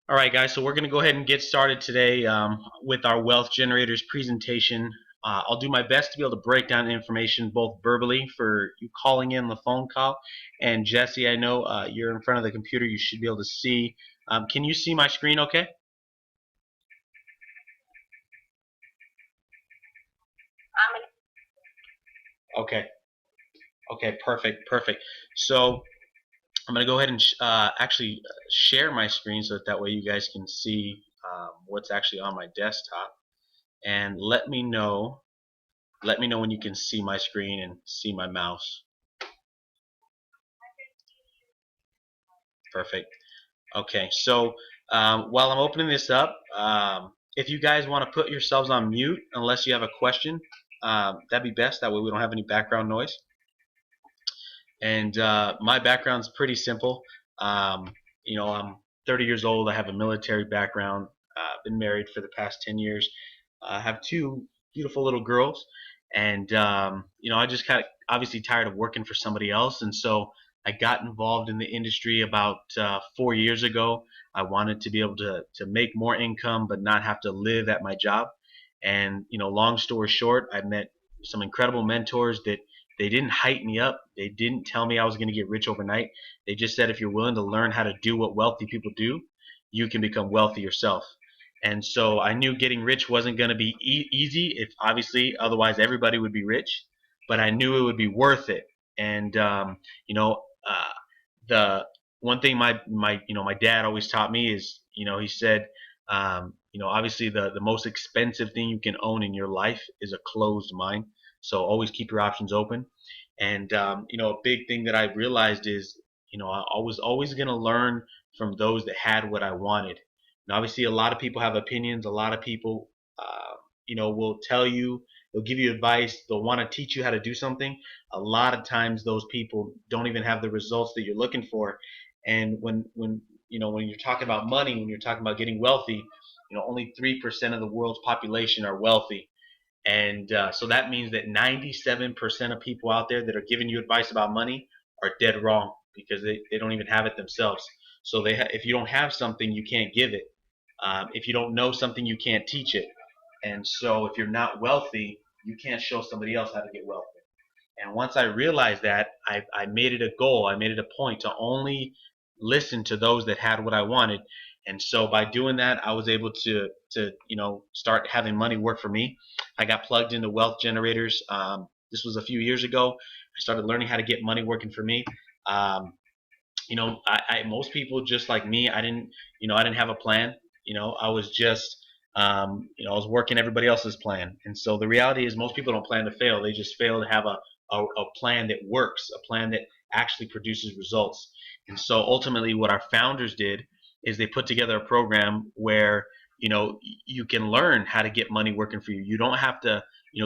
All right, guys, so we're going to go ahead and get started today with our wealth generators presentation. I'll do my best to be able to break down information both verbally for you calling in the phone call. And Jesse, I know you're in front of the computer. You should be able to see. Can you see my screen okay? Okay. Okay, perfect, perfect. So I'm going to go ahead and actually share my screen so that way you guys can see what's actually on my desktop. And let me know when you can see my screen and see my mouse. Perfect. Okay, so while I'm opening this up, if you guys want to put yourselves on mute unless you have a question, that'd be best. That way we don't have any background noise. And my background's pretty simple. I'm 30 years old. I have a military background. Been married for the past 10 years. I have two beautiful little girls. And, I just kind of obviously tired of working for somebody else. And so I got involved in the industry about 4 years ago. I wanted to be able to make more income but not have to live at my job. And, long story short, I met some incredible mentors that they didn't hype me up. They didn't tell me I was going to get rich overnight. They just said if you're willing to learn how to do what wealthy people do, you can become wealthy yourself. And so I knew getting rich wasn't going to be easy. If obviously, otherwise everybody would be rich. But I knew it would be worth it. And the one thing my dad always taught me is he said obviously the most expensive thing you can own in your life is a closed mind. So always keep your options open. And a big thing that I realized is I was always going to learn from those that had what I wanted. And obviously, a lot of people have opinions. A lot of people, will tell you, they'll give you advice. They'll want to teach you how to do something. A lot of times, those people don't even have the results that you're looking for. And when you're talking about money, when you're talking about getting wealthy, only 3% of the world's population are wealthy. And so that means that 97% of people out there that are giving you advice about money are dead wrong because they don't even have it themselves. So if you don't have something, you can't give it. If you don't know something, you can't teach it. And so if you're not wealthy, you can't show somebody else how to get wealthy. And once I realized that, I made it a goal. I made it a point to only listen to those that had what I wanted. And so by doing that, I was able to start having money work for me. I got plugged into wealth generators. This was a few years ago. I started learning how to get money working for me. Um, most people just like me, I didn't have a plan. I was just I was working everybody else's plan. And so the reality is most people don't plan to fail. They just fail to have a plan that works, a plan that actually produces results. And so ultimately what our founders did is they put together a program where you can learn how to get money working for you. You don't have to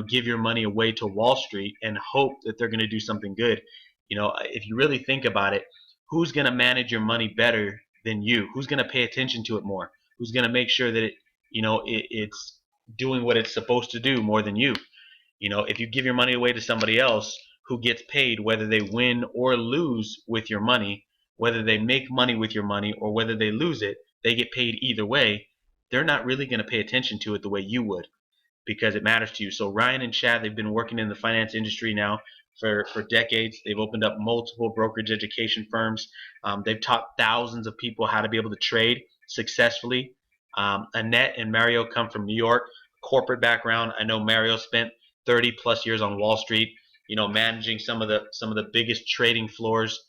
give your money away to Wall Street and hope that they're going to do something good. If you really think about it, who's going to manage your money better than you? Who's going to pay attention to it more? Who's going to make sure that it's doing what it's supposed to do more than you? If you give your money away to somebody else who gets paid, whether they win or lose with your money, whether they make money with your money or whether they lose it, they get paid either way. They're not really going to pay attention to it the way you would because it matters to you. So Ryan and Chad, they've been working in the finance industry now for decades. They've opened up multiple brokerage education firms. They've taught thousands of people how to be able to trade successfully. Annette and Mario come from New York, corporate background. I know Mario spent 30 plus years on Wall Street, managing some of the biggest trading floors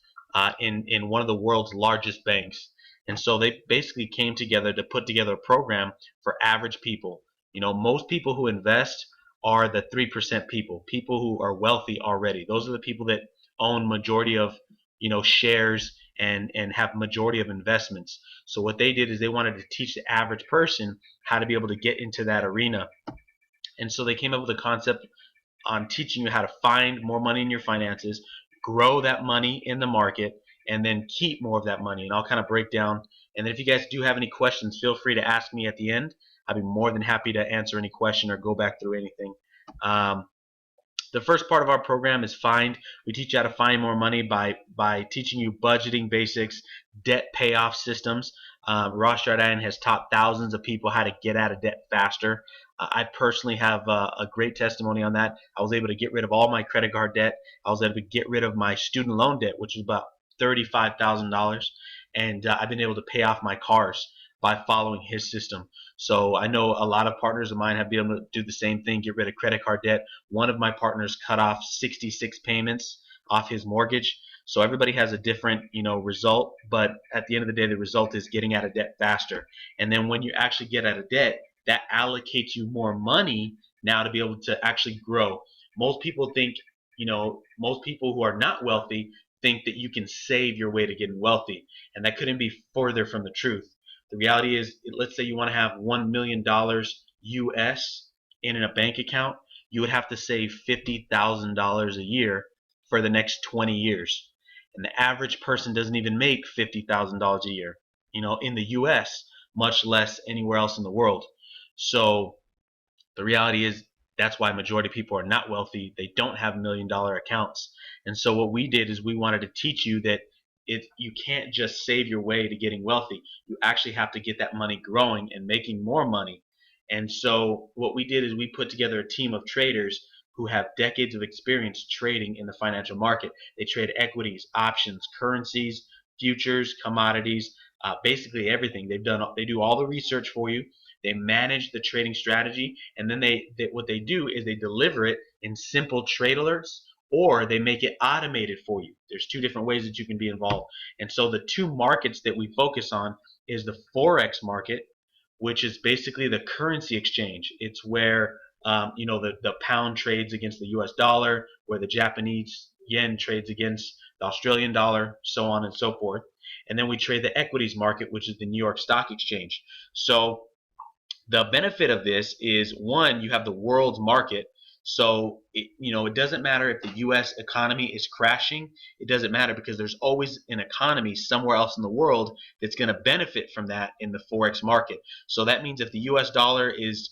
in one of the world's largest banks. And so they basically came together to put together a program for average people. Most people who invest are the 3% people who are wealthy already. Those are the people that own majority of, shares and have majority of investments. So what they did is they wanted to teach the average person how to be able to get into that arena. And so they came up with a concept on teaching you how to find more money in your finances, grow that money in the market, and then keep more of that money. And I'll kind of break down. And then if you guys do have any questions, feel free to ask me at the end. I'd be more than happy to answer any question or go back through anything. The first part of our program is Find. We teach you how to find more money by teaching you budgeting basics, debt payoff systems. Ross Jardine has taught thousands of people how to get out of debt faster. I personally have a great testimony on that. I was able to get rid of all my credit card debt. I was able to get rid of my student loan debt, which was about $35,000, and I've been able to pay off my cars by following his system. So I know a lot of partners of mine have been able to do the same thing, get rid of credit card debt. One of my partners cut off 66 payments off his mortgage. So everybody has a different, result, but at the end of the day, the result is getting out of debt faster. And then when you actually get out of debt, that allocates you more money now to be able to actually grow. Most people think, most people who are not wealthy think that you can save your way to getting wealthy, and that couldn't be further from the truth. The reality is, let's say you want to have $1 million US in a bank account, you would have to save $50,000 a year for the next 20 years. And the average person doesn't even make $50,000 a year, in the US, much less anywhere else in the world. So the reality is that's why majority of people are not wealthy. They don't have $1 million accounts. And so what we did is we wanted to teach you that you can't just save your way to getting wealthy. You actually have to get that money growing and making more money. And so what we did is we put together a team of traders who have decades of experience trading in the financial market. They trade equities, options, currencies, futures, commodities, basically everything. They do all the research for you. They manage the trading strategy, and then what they do is they deliver it in simple trade alerts, or they make it automated for you. There's two different ways that you can be involved. And so the two markets that we focus on is the Forex market, which is basically the currency exchange. It's where the pound trades against the US dollar, where the Japanese yen trades against the Australian dollar, so on and so forth. And then we trade the equities market, which is the New York Stock Exchange. So the benefit of this is, one, you have the world's market. So it doesn't matter if the U.S. economy is crashing. It doesn't matter, because there's always an economy somewhere else in the world that's going to benefit from that in the Forex market. So that means if the U.S. dollar is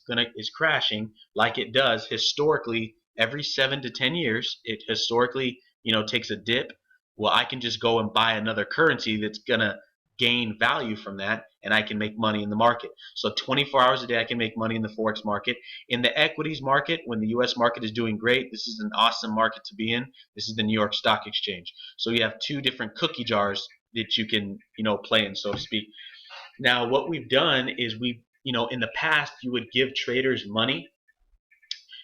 crashing, like it does historically every 7 to 10 years, it historically takes a dip. Well, I can just go and buy another currency that's going to gain value from that, and I can make money in the market. So 24 hours a day I can make money in the Forex market. In the equities market, when the US market is doing great, this is an awesome market to be in. This is the New York Stock Exchange. So you have two different cookie jars that you can play in, so to speak. Now what we've done is in the past you would give traders money.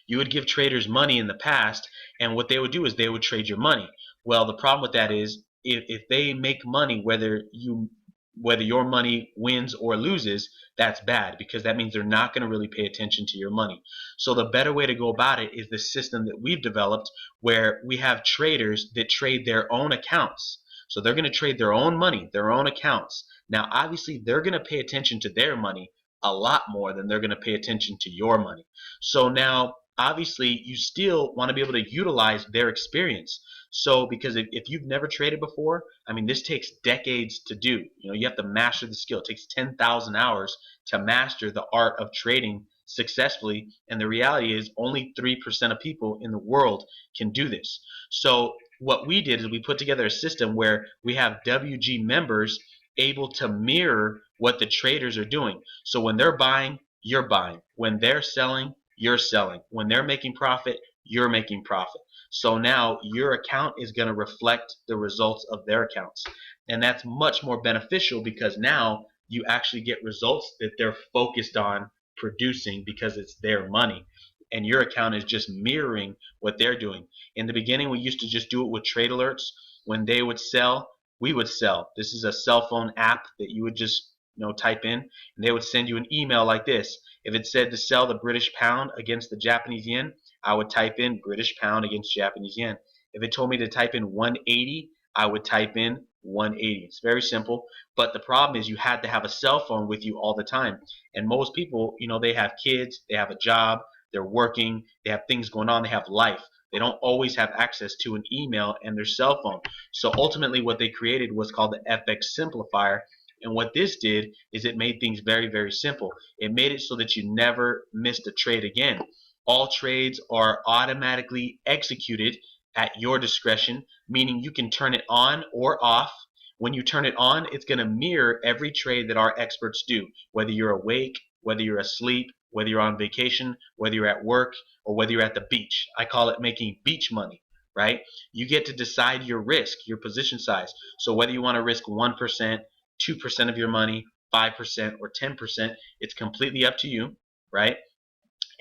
You would give traders money in the past, and what they would do is they would trade your money. Well, the problem with that is, if they make money whether your money wins or loses, that's bad, because that means they're not going to really pay attention to your money. So the better way to go about it is the system that we've developed, where we have traders that trade their own accounts. So they're going to trade their own money, their own accounts. Now, obviously, they're going to pay attention to their money a lot more than they're going to pay attention to your money. So now, obviously, you still want to be able to utilize their experience. So because if you've never traded before, I mean, this takes decades to do. You have to master the skill. It takes 10,000 hours to master the art of trading successfully, and the reality is only 3% of people in the world can do this. So what we did is we put together a system where we have WG members able to mirror what the traders are doing. So when they're buying, you're buying. When they're selling, you're selling. When they're making profit, you're making profit. So now your account is going to reflect the results of their accounts. And that's much more beneficial, because now you actually get results that they're focused on producing, because it's their money. And your account is just mirroring what they're doing. In the beginning, we used to just do it with trade alerts. When they would sell, we would sell. This is a cell phone app that you would just type in, and they would send you an email like this. If it said to sell the British pound against the Japanese yen, I would type in British pound against Japanese yen. If it told me to type in 180, I would type in 180. It's very simple, but the problem is you had to have a cell phone with you all the time. And most people, they have kids, they have a job, they're working, they have things going on, they have life. They don't always have access to an email and their cell phone. So ultimately what they created was called the FX Simplifier. And what this did is it made things very, very simple. It made it so that you never missed a trade again. All trades are automatically executed at your discretion, meaning you can turn it on or off When you turn it on, it's going to mirror every trade that our experts do, whether you're awake, whether you're asleep, whether you're on vacation, whether you're at work, or whether you're at the beach. I call it making beach money, right? You get to decide your risk, your position size. So whether you want to risk 1%, 2% of your money, 5%, or 10%, it's completely up to you, right?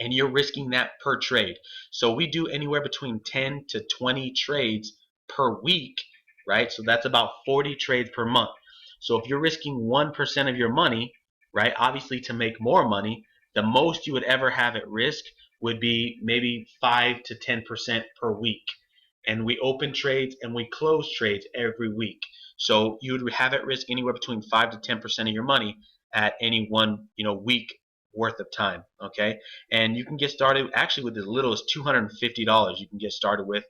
And you're risking that per trade. So we do anywhere between 10 to 20 trades per week, right? So that's about 40 trades per month. So if you're risking 1% of your money, right, obviously to make more money, the most you would ever have at risk would be maybe 5 to 10% per week. And we open trades and we close trades every week. So you would have at risk anywhere between 5 to 10% of your money at any one, week worth of time. Okay, and you can get started actually with as little as $250. You can get started with,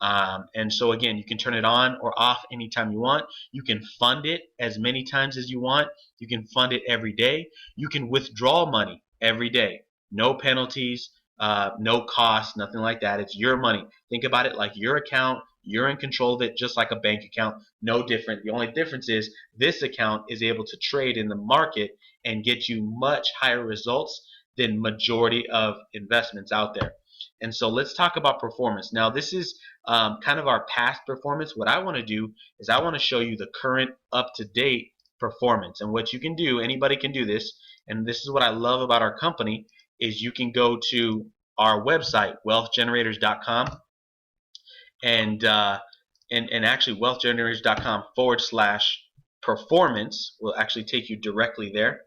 and so again, you can turn it on or off anytime you want. You can fund it as many times as you want. You can fund it every day. You can withdraw money every day. No penalties, no cost, nothing like that. It's your money. Think about it like your account. You're in control of it, just like a bank account. No different. The only difference is this account is able to trade in the market and get you much higher results than majority of investments out there. And so let's talk about performance. Now this is kind of our past performance. What I want to do is I want to show you the current up-to-date performance. And what you can do, anybody can do this, and this is what I love about our company, is you can go to our website, wealthgenerators.com, and actually wealthgenerators.com/performance will actually take you directly there.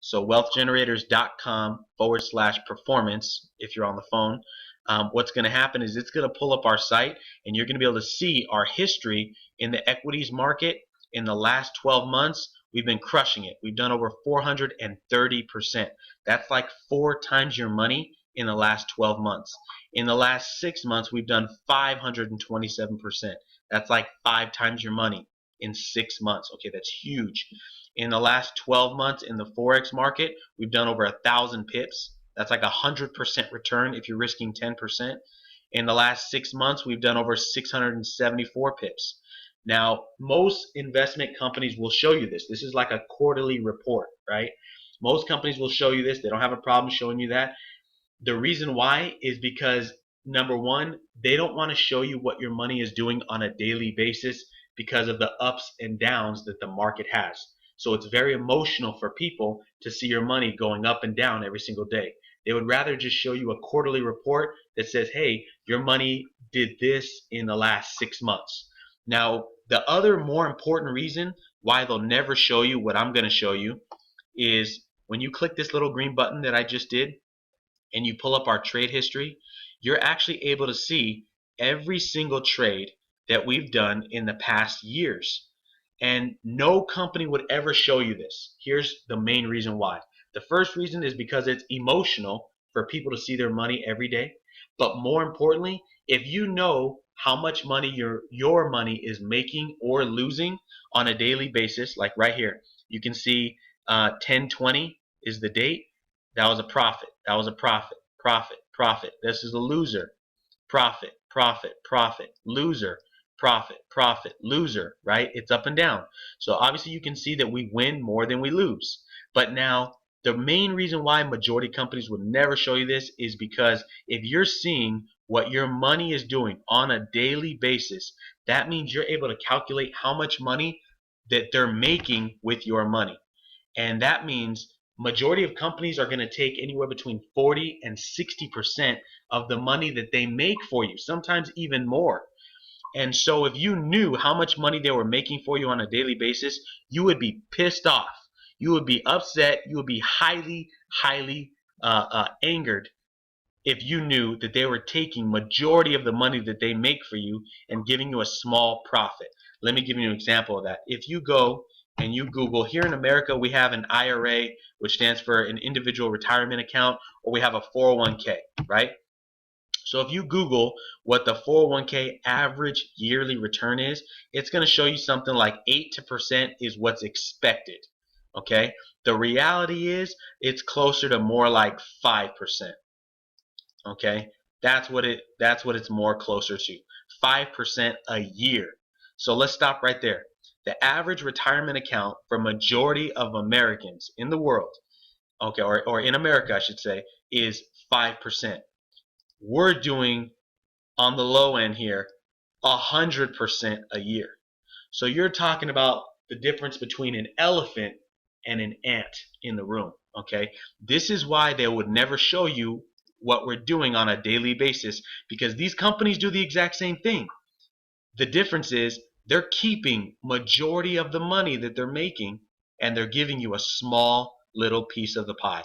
So wealthgenerators.com/performance if you're on the phone. What's going to happen is it's going to pull up our site, and you're going to be able to see our history in the equities market. In the last 12 months, we've been crushing it. We've done over 430%. That's like 4 times your money in the last 12 months. In the last 6 months, we've done 527%. That's like 5 times your money in 6 months. Okay, that's huge. In the last 12 months in the Forex market, we've done over 1,000 pips. That's like 100% return if you're risking 10%. In the last 6 months, we've done over 674 pips. Now, most investment companies will show you this. This is like a quarterly report, right? Most companies will show you this. They don't have a problem showing you that. The reason why is because, number one, they don't want to show you what your money is doing on a daily basis because of the ups and downs that the market has. So it's very emotional for people to see your money going up and down every single day. They would rather just show you a quarterly report that says, hey, your money did this in the last 6 months. Now, the other more important reason why they'll never show you what I'm going to show you is when you click this little green button that I just did and you pull up our trade history, you're actually able to see every single trade that we've done in the past years. And no company would ever show you this. Here's the main reason why. The first reason is because it's emotional for people to see their money every day. But more importantly, if you know how much money your money is making or losing on a daily basis, like right here, you can see 10/20 is the date. That was a profit. That was a profit. Profit. Profit. This is a loser. Profit. Profit. Profit. Loser. Profit, profit, loser, right? It's up and down. So obviously you can see that we win more than we lose. But now the main reason why majority companies would never show you this is because if you're seeing what your money is doing on a daily basis, that means you're able to calculate how much money that they're making with your money. And that means majority of companies are going to take anywhere between 40 and 60% of the money that they make for you, sometimes even more. And so if you knew how much money they were making for you on a daily basis, you would be pissed off. You would be upset. You would be highly, highly angered if you knew that they were taking majority of the money that they make for you and giving you a small profit. Let me give you an example of that. If you go and you Google, here in America we have an IRA, which stands for an individual retirement account, or we have a 401k, right? So if you Google what the 401k average yearly return is, it's going to show you something like 8% is what's expected. Okay? The reality is it's closer to more like 5%. Okay? That's what it's more closer to. 5% a year. So let's stop right there. The average retirement account for majority of Americans in the world, okay, or in America, I should say, is 5%. We're doing on the low end here 100% a year. So you're talking about the difference between an elephant and an ant in the room. Okay, this is why they would never show you what we're doing on a daily basis, because these companies do the exact same thing. The difference is they're keeping majority of the money that they're making, and they're giving you a small little piece of the pie.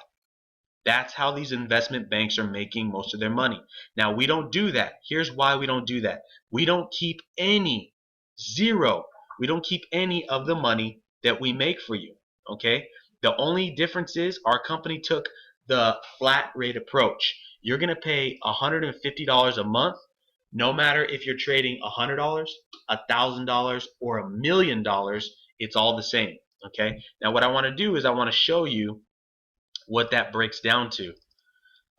That's how these investment banks are making most of their money. Now, we don't do that. Here's why we don't do that. We don't keep any, zero, we don't keep any of the money that we make for you. Okay? The only difference is our company took the flat rate approach. You're going to pay $150 a month, no matter if you're trading $100, $1,000, or $1,000,000, it's all the same. Okay? Now, what I want to do is I want to show you what that breaks down to.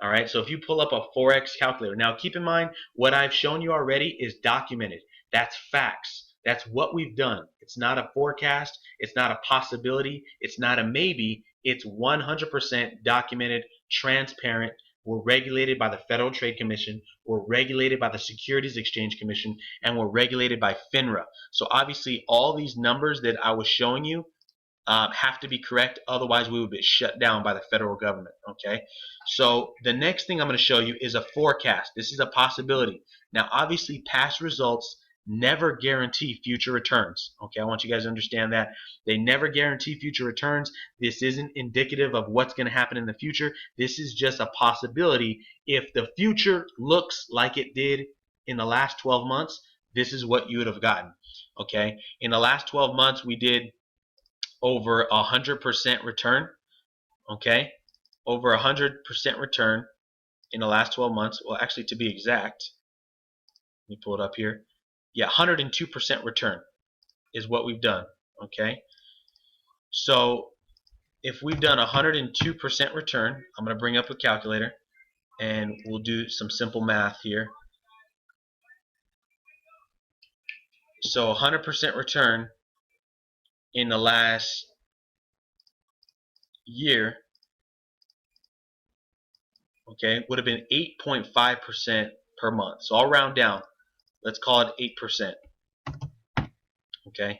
All right, so if you pull up a Forex calculator, now keep in mind what I've shown you already is documented. That's facts. That's what we've done. It's not a forecast. It's not a possibility. It's not a maybe. It's 100% documented, transparent. We're regulated by the Federal Trade Commission. We're regulated by the Securities Exchange Commission, and we're regulated by FINRA. So obviously all these numbers that I was showing you have to be correct, otherwise we would be shut down by the federal government. Okay, so the next thing I'm going to show you is a forecast. This is a possibility. Now obviously past results never guarantee future returns. Okay, I want you guys to understand that they never guarantee future returns. This isn't indicative of what's going to happen in the future. This is just a possibility. If the future looks like it did in the last 12 months, this is what you would have gotten. Okay, in the last 12 months we did over 100% return. Okay, over 100% return in the last 12 months. Well, actually, to be exact, let me pull it up here. Yeah, 102% return is what we've done. Okay, so if we've done 102% return, I'm going to bring up a calculator and we'll do some simple math here. So 100% return in the last year, okay, would have been 8.5% per month. So I'll round down. Let's call it 8%. Okay,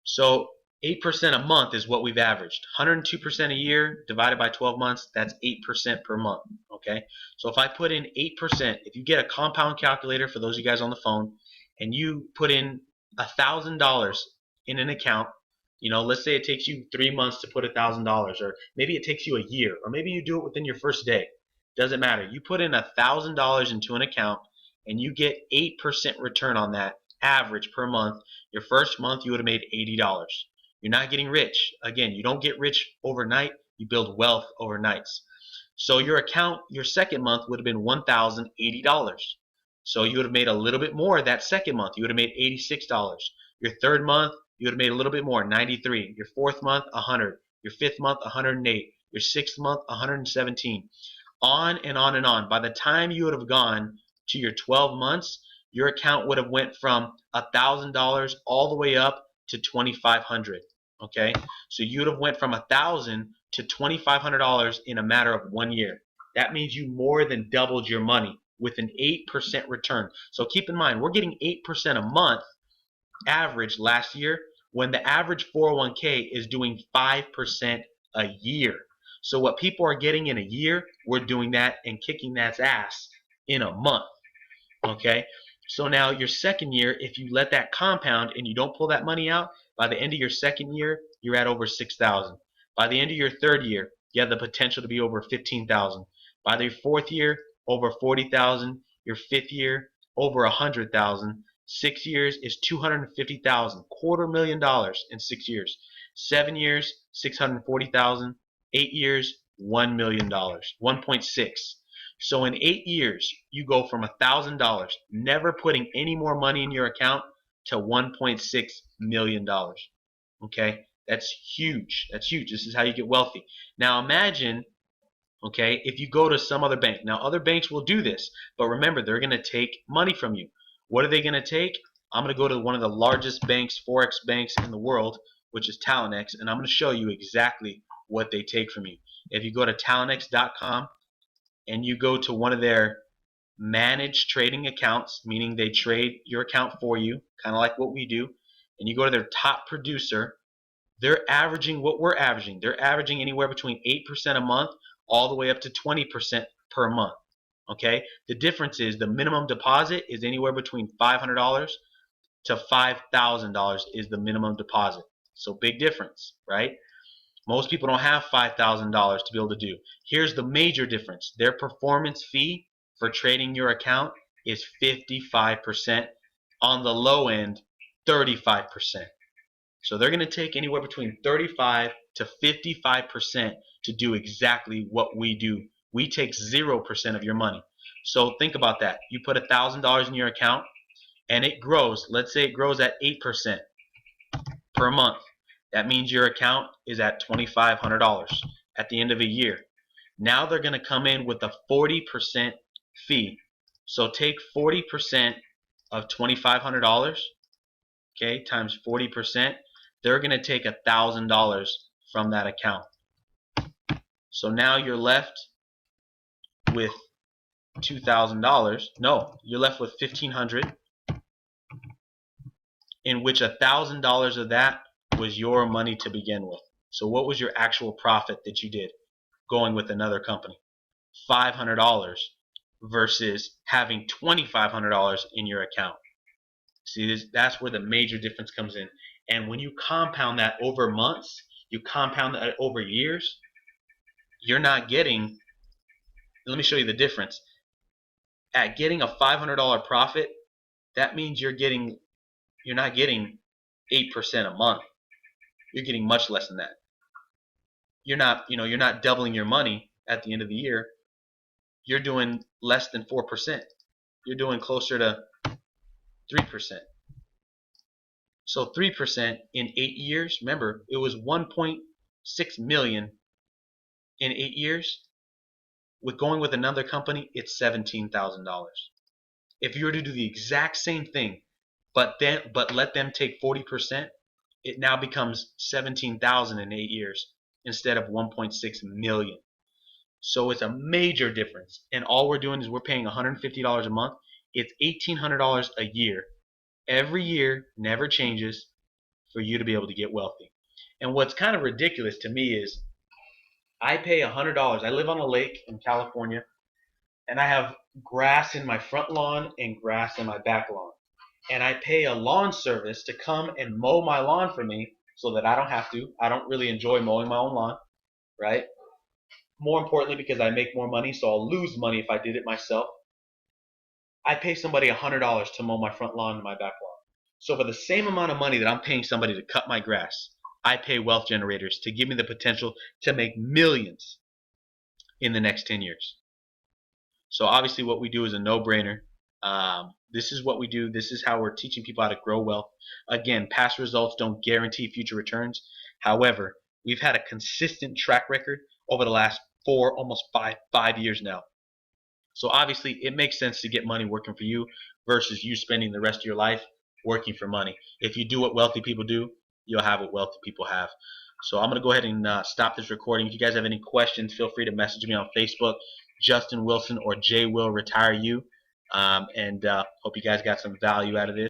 so 8% a month is what we've averaged. 102% a year divided by 12 months, that's 8% per month. Okay, so if I put in 8%, if you get a compound calculator for those of you guys on the phone, and you put in $1,000 in an account, you know, let's say it takes you 3 months to put $1,000, or maybe it takes you a year, or maybe you do it within your first day. Doesn't matter. You put in $1,000 into an account and you get 8% return on that average per month. Your first month you would have made $80. You're not getting rich. Again, you don't get rich overnight. You build wealth overnight. So your account, your second month would have been $1,080. So you would have made a little bit more that second month. You would have made $86. Your third month, you would have made a little bit more, 93. Your fourth month, 100. Your fifth month, 108. Your sixth month, 117. On and on and on. By the time you would have gone to your 12 months, your account would have went from $1,000 all the way up to $2,500. Okay, so you would have went from $1,000 to $2,500 in a matter of 1 year. That means you more than doubled your money with an 8% return. So keep in mind, we're getting 8% a month average last year, when the average 401k is doing 5% a year. So what people are getting in a year, we're doing that and kicking that ass in a month. Okay, so now your second year, if you let that compound and you don't pull that money out, by the end of your second year, you're at over 6,000. By the end of your third year, you have the potential to be over 15,000. By the fourth year, over 40,000. Your fifth year, over 100,000. 6 years is 250,000, $250,000 in 6 years. 7 years, 640,000. 8 years, $1 million, 1.6. So in 8 years, you go from $1,000, never putting any more money in your account, to $1.6 million. Okay, that's huge. That's huge. This is how you get wealthy. Now imagine, okay, if you go to some other bank. Now other banks will do this, but remember, they're going to take money from you. What are they going to take? I'm going to go to one of the largest banks, Forex banks in the world, which is Talonx, and I'm going to show you exactly what they take from you. If you go to talonx.com and you go to one of their managed trading accounts, meaning they trade your account for you, kind of like what we do, and you go to their top producer, they're averaging what we're averaging. They're averaging anywhere between 8% a month all the way up to 20% per month. Okay? The difference is the minimum deposit is anywhere between $500 to $5,000 is the minimum deposit. So big difference, right? Most people don't have $5,000 to be able to do. Here's the major difference. Their performance fee for trading your account is 55%. On the low end, 35%. So they're going to take anywhere between 35 to 55% to do exactly what we do. We take 0% of your money. So think about that. You put $1,000 in your account and it grows. Let's say it grows at 8% per month. That means your account is at $2,500 at the end of a year. Now they're going to come in with a 40% fee. So take 40% of $2,500, okay, times 40%. They're going to take $1,000 from that account. So now you're left with $2,000. No, you're left with $1,500, in which $1,000 of that was your money to begin with. So what was your actual profit that you did going with another company? $500 versus having $2,500 in your account. See, that's where the major difference comes in. And when you compound that over months, you compound that over years, you're not getting, let me show you the difference. At getting a $500 profit, that means you're not getting 8% a month. You're getting much less than that. You're not doubling your money at the end of the year. You're doing less than 4%. You're doing closer to 3%. So 3% in 8 years, remember, it was 1.6 million in 8 years. With going with another company, it's $17,000. If you were to do the exact same thing, but let them take 40%, it now becomes 17,000 in 8 years instead of 1.6 million. So it's a major difference. And all we're doing is we're paying $150 a month. It's $1,800 a year. Every year, never changes, for you to be able to get wealthy. And what's kind of ridiculous to me is I pay $100. I live on a lake in California, and I have grass in my front lawn and grass in my back lawn. And I pay a lawn service to come and mow my lawn for me so that I don't have to. I don't really enjoy mowing my own lawn, right? More importantly, because I make more money, so I'll lose money if I did it myself. I pay somebody $100 to mow my front lawn and my back lawn. So for the same amount of money that I'm paying somebody to cut my grass, I pay wealth generators to give me the potential to make millions in the next 10 years. So obviously what we do is a no-brainer. This is what we do. This is how we're teaching people how to grow wealth. Again, past results don't guarantee future returns. However, we've had a consistent track record over the last almost five years now. So obviously it makes sense to get money working for you versus you spending the rest of your life working for money. If you do what wealthy people do, you'll have what wealthy people have. So I'm going to go ahead and stop this recording. If you guys have any questions, feel free to message me on Facebook, Justin Wilson or J Will Retire You. Hope you guys got some value out of this.